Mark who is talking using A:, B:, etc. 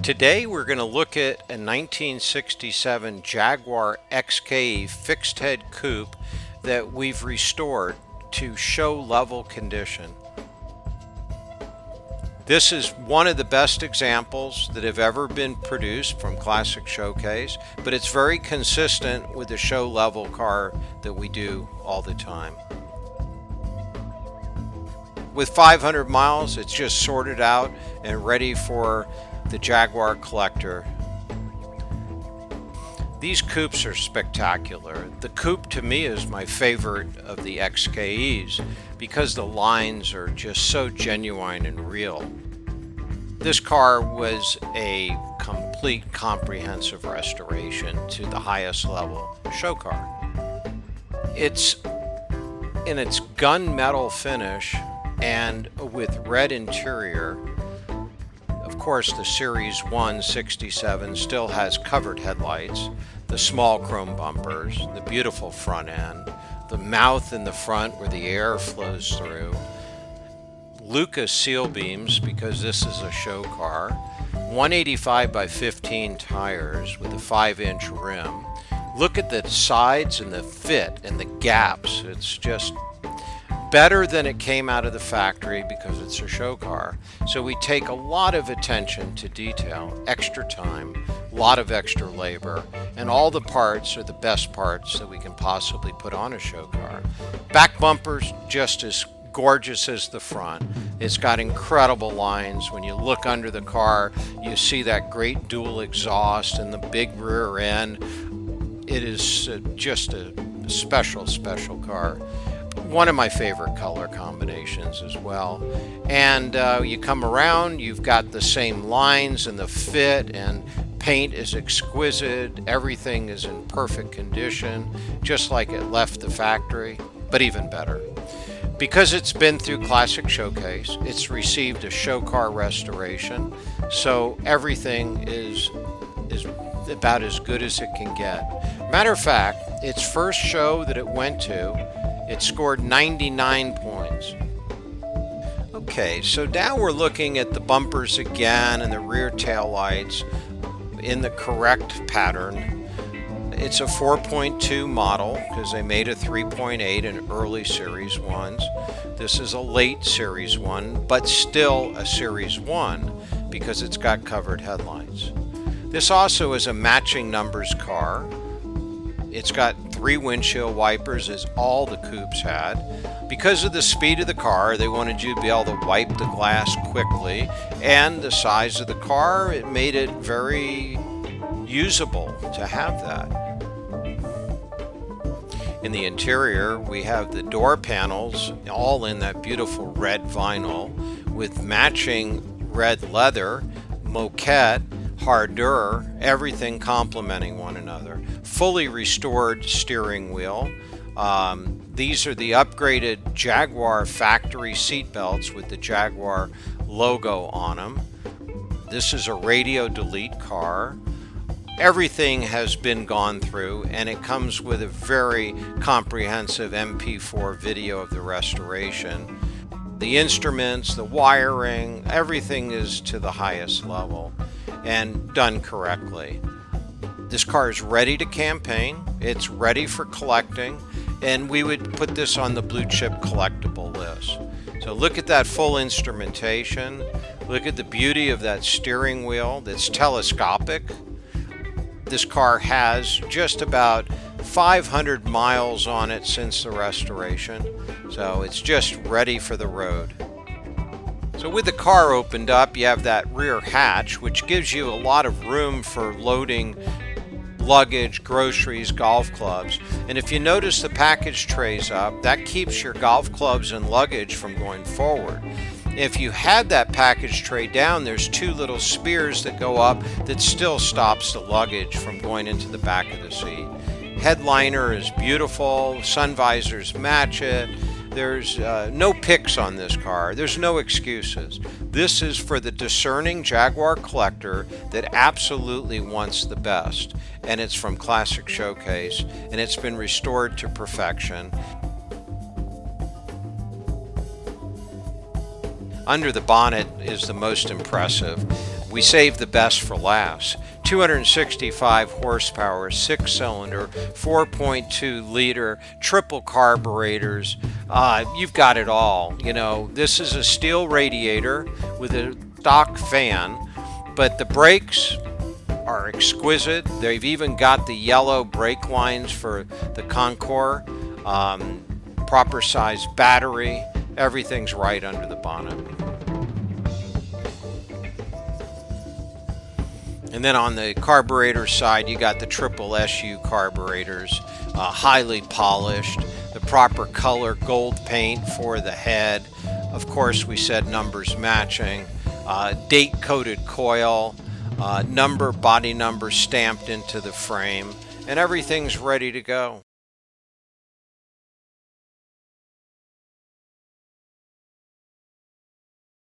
A: Today we're going to look at a 1967 Jaguar XKE fixed head coupe that we've restored to show level condition. This is one of the best examples that have ever been produced from Classic Showcase, but it's very consistent with the show level car that we do all the time. With 500 miles, it's just sorted out and ready for the Jaguar collector. These coupes are spectacular. The coupe to me is my favorite of the XKEs because the lines are just so genuine and real. This car was a complete comprehensive restoration to the highest level show car. It's in its gunmetal finish and with red interior. Of course, the Series 1 67 still has covered headlights, the small chrome bumpers, the beautiful front end, the mouth in the front where the air flows through, Lucas seal beams because this is a show car, 185 by 15 tires with a 5-inch rim. Look at the sides and the fit and the gaps. It's just better than it came out of the factory because it's a show car. So we take a lot of attention to detail, extra time, a lot of extra labor, and all the parts are the best parts that we can possibly put on a show car. Back bumper's just as gorgeous as the front. It's got incredible lines. When you look under the car, you see that great dual exhaust and the big rear end. It is just a special car. One of my favorite color combinations as well. And you come around, you've got the same lines and the fit, and paint is exquisite. Everything is in perfect condition, just like it left the factory, but even better. Because it's been through Classic Showcase, it's received a show car restoration, so everything is about as good as it can get. Matter of fact, its first show that it went to, it scored 99 points. Okay, so now we're looking at the bumpers again and the rear tail lights in the correct pattern. It's a 4.2 model because they made a 3.8 in early Series 1s. This is a late Series 1, but still a Series 1 because it's got covered headlights. This also is a matching numbers car. It's got 3 windshield wipers, as all the coupes had. Because of the speed of the car, they wanted you to be able to wipe the glass quickly, and the size of the car, it made it very usable to have that. In the interior, we have the door panels all in that beautiful red vinyl with matching red leather, moquette, hardure, everything complementing one another. Fully restored steering wheel. These are the upgraded Jaguar factory seat belts with the Jaguar logo on them. This is a radio delete car. Everything has been gone through, and it comes with a very comprehensive MP4 video of the restoration. The instruments, the wiring, everything is to the highest level and done correctly. This car is ready to campaign, it's ready for collecting, and we would put this on the blue chip collectible list. So look at that full instrumentation, look at the beauty of that steering wheel that's telescopic. This car has just about 500 miles on it since the restoration, so it's just ready for the road. So with the car opened up, you have that rear hatch, which gives you a lot of room for loading luggage, groceries, golf clubs. And if you notice the package trays up, that keeps your golf clubs and luggage from going forward. If you had that package tray down, there's 2 little spears that go up that still stops the luggage from going into the back of the seat. Headliner is beautiful, sun visors match it. There's no picks on this car. There's no excuses. This is for the discerning Jaguar collector that absolutely wants the best. And it's from Classic Showcase, and it's been restored to perfection. Under the bonnet is the most impressive. we saved the best for last. 265 horsepower, 6-cylinder, 4.2 liter, triple carburetors. You've got it all. You know, this is a steel radiator with a stock fan, but the brakes are exquisite. They've even got the yellow brake lines for the Concours, proper size battery. Everything's right under the bonnet. And then on the carburetor side, you got the triple SU carburetors, highly polished, the proper color gold paint for the head. Of course, we said numbers matching, date-coated coil, body number stamped into the frame, and everything's ready to go.